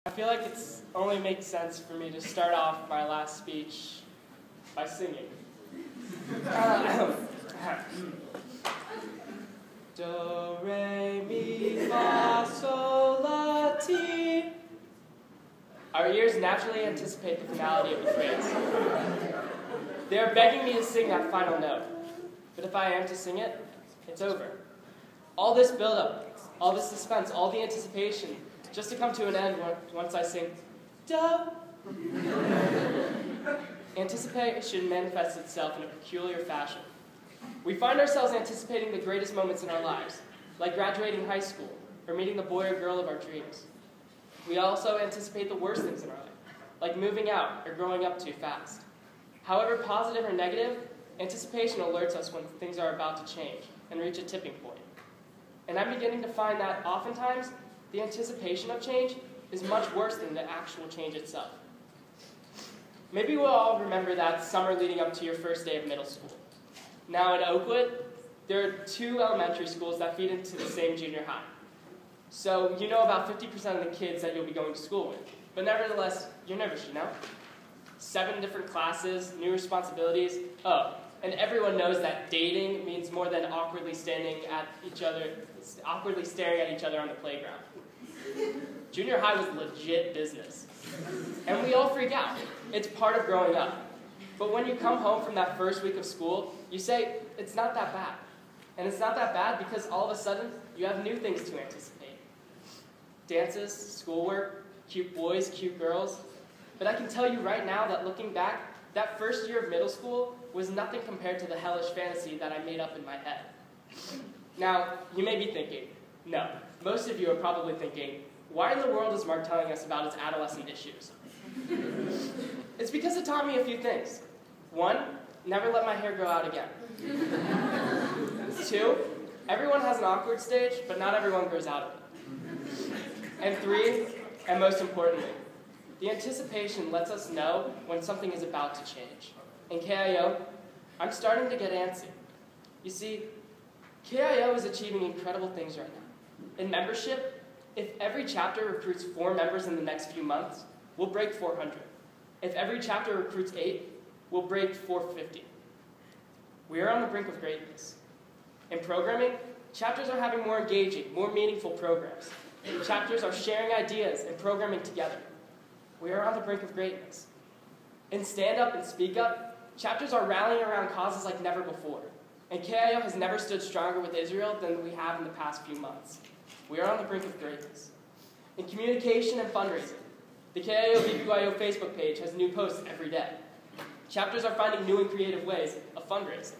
I feel like it's only makes sense for me to start off my last speech by singing. Do, re, mi, fa, sol, la, ti. Our ears naturally anticipate the finality of the phrase. They are begging me to sing that final note. But if I am to sing it, it's over. All this build-up, all this suspense, all the anticipation, just to come to an end once I sing, do. Anticipation manifests itself in a peculiar fashion. We find ourselves anticipating the greatest moments in our lives, like graduating high school, or meeting the boy or girl of our dreams. We also anticipate the worst things in our life, like moving out or growing up too fast. However positive or negative, anticipation alerts us when things are about to change and reach a tipping point. And I'm beginning to find that oftentimes, the anticipation of change is much worse than the actual change itself. Maybe we'll all remember that summer leading up to your first day of middle school. Now in Oakwood, there are 2 elementary schools that feed into the same junior high. So you know about 50% of the kids that you'll be going to school with. But nevertheless, you're nervous, you know? 7 different classes, new responsibilities. Oh, and everyone knows that dating means more than awkwardly staring at each other on the playground. Junior high was legit business. And we all freak out. It's part of growing up. But when you come home from that first week of school, you say, it's not that bad. And it's not that bad because all of a sudden, you have new things to anticipate. Dances, schoolwork, cute boys, cute girls. But I can tell you right now that looking back, that first year of middle school was nothing compared to the hellish fantasy that I made up in my head. Now, you may be thinking, no, most of you are probably thinking, why in the world is Mark telling us about his adolescent issues? It's because it taught me a few things. 1, never let my hair grow out again. 2, everyone has an awkward stage, but not everyone grows out of it. And 3, and most importantly, the anticipation lets us know when something is about to change. In KIO, I'm starting to get antsy. You see, KIO is achieving incredible things right now. In membership, if every chapter recruits 4 members in the next few months, we'll break 400. If every chapter recruits 8, we'll break 450. We are on the brink of greatness. In programming, chapters are having more engaging, more meaningful programs. Chapters are sharing ideas and programming together. We are on the brink of greatness. In Stand Up and Speak Up, chapters are rallying around causes like never before. And KIO has never stood stronger with Israel than we have in the past few months. We are on the brink of greatness. In communication and fundraising, the KIO BBYO Facebook page has new posts every day. Chapters are finding new and creative ways of fundraising.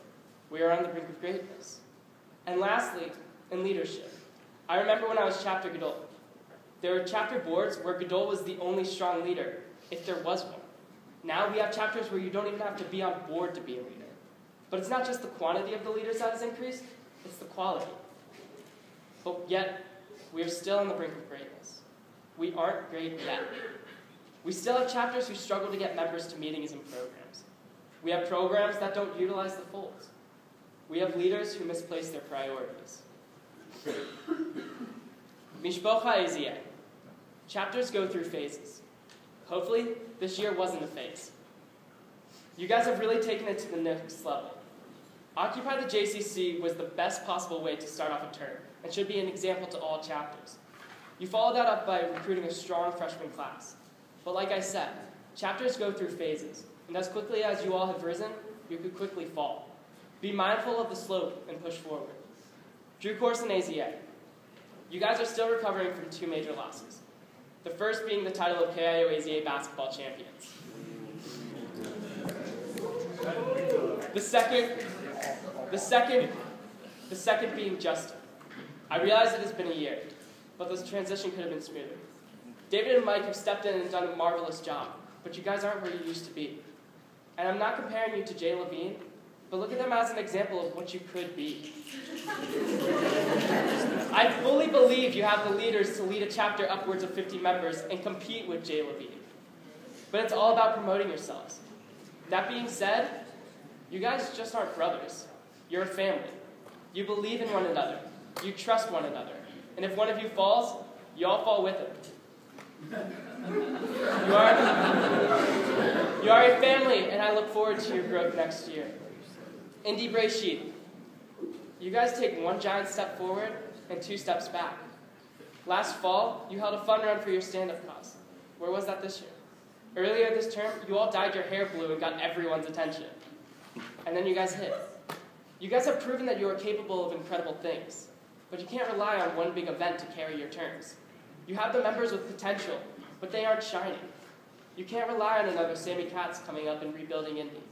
We are on the brink of greatness. And lastly, in leadership, I remember when I was chapter Godol. There were chapter boards where Godol was the only strong leader, if there was one. Now we have chapters where you don't even have to be on board to be a leader. But it's not just the quantity of the leaders that has increased, it's the quality. But yet, we are still on the brink of greatness. We aren't great yet. We still have chapters who struggle to get members to meetings and programs. We have programs that don't utilize the folds. We have leaders who misplace their priorities. Mishpocha Ezieh. Chapters go through phases. Hopefully, this year wasn't a phase. You guys have really taken it to the next level. Occupy the JCC was the best possible way to start off a term and should be an example to all chapters. You followed that up by recruiting a strong freshman class. But like I said, chapters go through phases, and as quickly as you all have risen, you could quickly fall. Be mindful of the slope and push forward. Drew course in AZA. You guys are still recovering from 2 major losses. The first being the title of KIO AZA basketball champions. The second being Justin. I realize it has been a year, but this transition could have been smoother. David and Mike have stepped in and done a marvelous job, but you guys aren't where you used to be. And I'm not comparing you to Jay Levine, but look at them as an example of what you could be. I fully believe you have the leaders to lead a chapter upwards of 50 members and compete with Jay Levine. But it's all about promoting yourselves. That being said, you guys just aren't brothers. You're a family. You believe in one another. You trust one another. And if one of you falls, you all fall with him. You are a family, and I look forward to your growth next year. Indy Brayshid, you guys take one giant step forward and 2 steps back. Last fall, you held a fun run for your stand-up cause. Where was that this year? Earlier this term, you all dyed your hair blue and got everyone's attention. And then you guys hit. You guys have proven that you are capable of incredible things, but you can't rely on one big event to carry your terms. You have the members with potential, but they aren't shining. You can't rely on another Sammy Katz coming up and rebuilding Indy.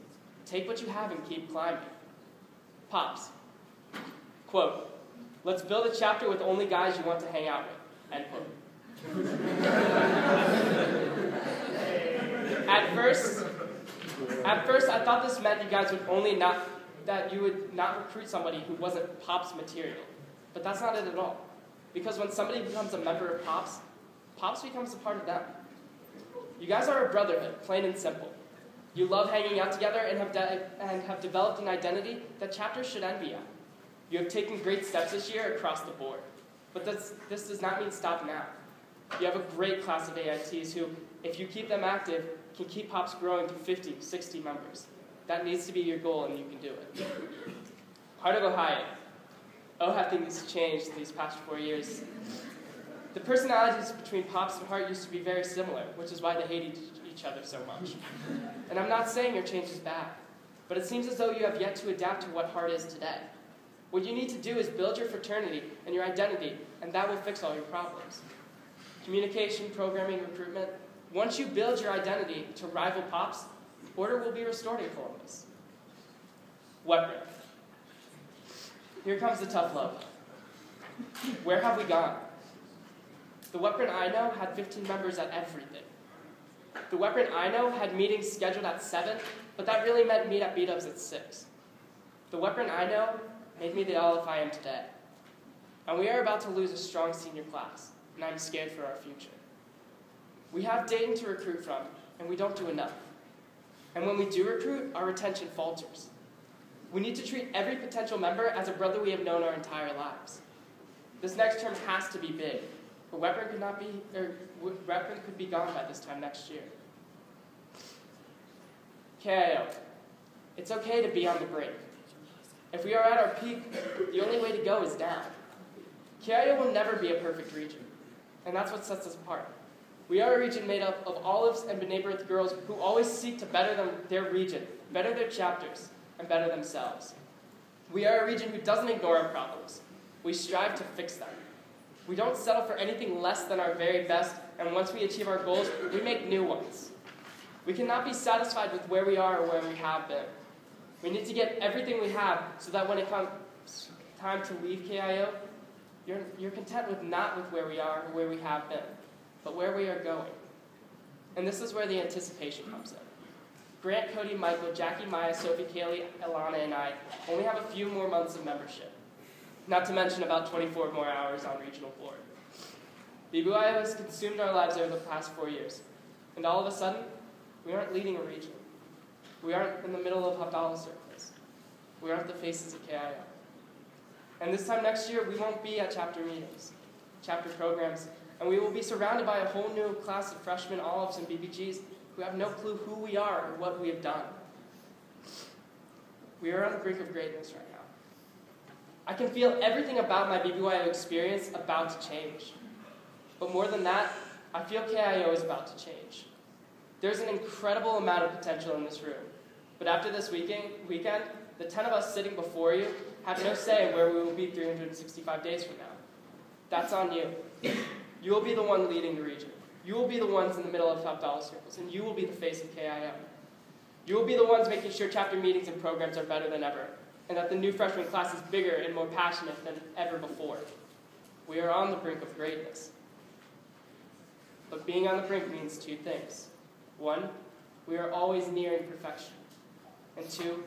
Take what you have and keep climbing. Pops. Quote, let's build a chapter with only guys you want to hang out with. End quote. At first, I thought this meant you would not recruit somebody who wasn't Pops material. But that's not it at all. Because when somebody becomes a member of Pops, Pops becomes a part of them. You guys are a brotherhood, plain and simple. You love hanging out together and have developed an identity that chapters should envy at. You have taken great steps this year across the board. But this does not mean stop now. You have a great class of AITs who, if you keep them active, can keep Pops growing to 50, 60 members. That needs to be your goal, and you can do it. Heart of Ohio. How things have changed these past 4 years. The personalities between Pops and Heart used to be very similar, which is why they hate each other so much. And I'm not saying your change is bad, but it seems as though you have yet to adapt to what Heart is today. What you need to do is build your fraternity and your identity, and that will fix all your problems. Communication, programming, recruitment. Once you build your identity to rival Pops, order will be restored in Columbus. Weapon. Here comes the tough love. Where have we gone? The Weapon I know had 15 members at everything. The Weapon I know had meetings scheduled at 7, but that really meant meet at beat-ups at 6. The Weapon I know made me the Olive I am today. And we are about to lose a strong senior class, and I'm scared for our future. We have Dayton to recruit from, and we don't do enough. And when we do recruit, our retention falters. We need to treat every potential member as a brother we have known our entire lives. This next term has to be big, but Weapon could be gone by this time next year. KIO. It's okay to be on the brink. If we are at our peak, the only way to go is down. KIO will never be a perfect region, and that's what sets us apart. We are a region made up of Olives and B'nai B'rith girls who always seek to better their region, better their chapters, and better themselves. We are a region who doesn't ignore our problems. We strive to fix them. We don't settle for anything less than our very best, and once we achieve our goals, we make new ones. We cannot be satisfied with where we are or where we have been. We need to get everything we have so that when it comes time to leave KIO, you're content with not with where we are or where we have been, but where we are going. And this is where the anticipation comes in. Grant, Cody, Michael, Jackie, Maya, Sophie, Kaylee, Alana, and I only have a few more months of membership, not to mention about 24 more hours on regional board. BBYO has consumed our lives over the past 4 years, and all of a sudden, we aren't leading a region. We aren't in the middle of Havdalah circles. We aren't the faces of KIO. And this time next year, we won't be at chapter meetings, chapter programs, and we will be surrounded by a whole new class of freshmen, Olives, and BBGs who have no clue who we are or what we have done. We are on the brink of greatness right now. I can feel everything about my BBYO experience about to change. But more than that, I feel KIO is about to change. There's an incredible amount of potential in this room. But after this weekend, the 10 of us sitting before you have no say in where we will be 365 days from now. That's on you. You will be the one leading the region. You will be the ones in the middle of Havdalah circles, and you will be the face of KIO. You will be the ones making sure chapter meetings and programs are better than ever, and that the new freshman class is bigger and more passionate than ever before. We are on the brink of greatness. But being on the brink means 2 things. 1, we are always nearing perfection. And 2,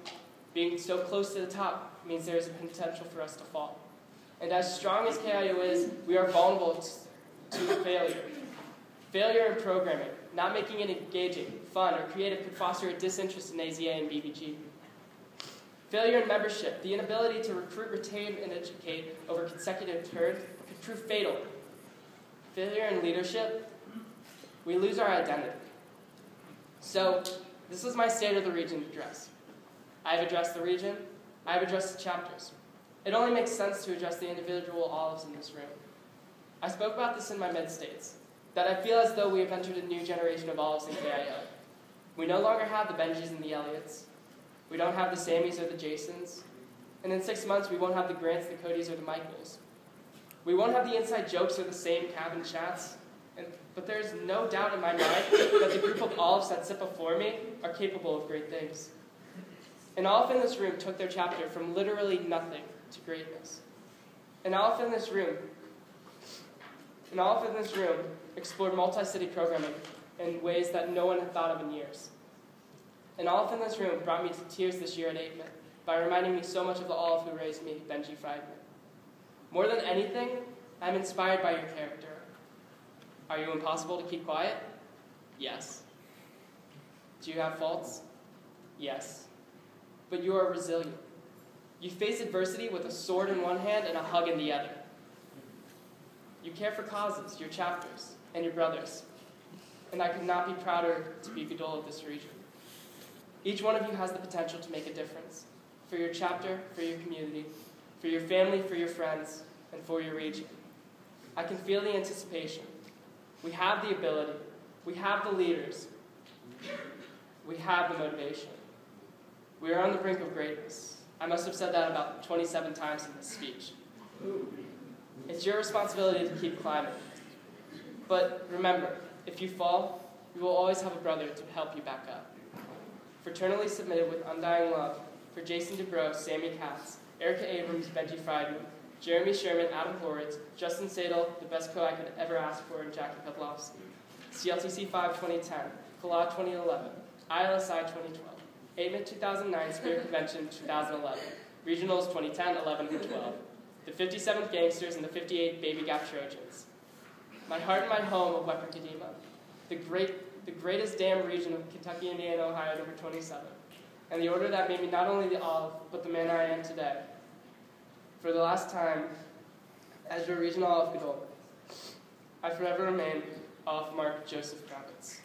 being so close to the top means there is a potential for us to fall. And as strong as KIO is, we are vulnerable to failure. Failure in programming, not making it engaging, fun, or creative could foster a disinterest in AZA and BBG. Failure in membership, the inability to recruit, retain, and educate over consecutive terms could prove fatal. Failure in leadership, we lose our identity. So, This is my State of the Region address. I have addressed the region. I have addressed the chapters. It only makes sense to address the individual olives in this room. I spoke about this in my mid-states, that I feel as though we have entered a new generation of olives in KIO. We no longer have the Benjis and the Elliots. We don't have the Sammys or the Jasons. And in 6 months, we won't have the Grants, the Codys, or the Michaels. We won't have the inside jokes or the same cabin chats. But there is no doubt in my mind that the group of olives that sit before me are capable of great things. An olive in this room took their chapter from literally nothing to greatness. An olive in this room explored multi-city programming in ways that no one had thought of in years. An olive in this room brought me to tears this year at Aitman by reminding me so much of the olive who raised me, Benji Friedman. More than anything, I'm inspired by your character. Are you impossible to keep quiet? Yes. Do you have faults? Yes. But you are resilient. You face adversity with a sword in one hand and a hug in the other. You care for causes, your chapters, and your brothers. And I could not be prouder to be Godol of this region. Each one of you has the potential to make a difference. For your chapter, for your community, for your family, for your friends, and for your region. I can feel the anticipation. We have the ability. We have the leaders. We have the motivation. We are on the brink of greatness. I must have said that about 27 times in this speech. It's your responsibility to keep climbing. But remember, if you fall, you will always have a brother to help you back up. Fraternally submitted with undying love for Jason DeBro, Sammy Katz, Erica Abrams, Benji Friedman, Jeremy Sherman, Adam Horowitz, Justin Sadel, the best co I could ever ask for, and Jackie Pedlowski. CLTC 5 2010, Collage 2011, ILSI 2012, Aitman 2009, Spirit Convention 2011, Regionals 2010, 11, and 12, the 57th Gangsters and the 58th Baby Gap Trojans. My heart and my home of Weber Kadima, the greatest damn region of Kentucky, Indiana, Ohio, number 27, and the order that made me not only the olive, but the man I am today. For the last time, as your regional olive Godol, I forever remain Olive Mark Joseph Kravitz.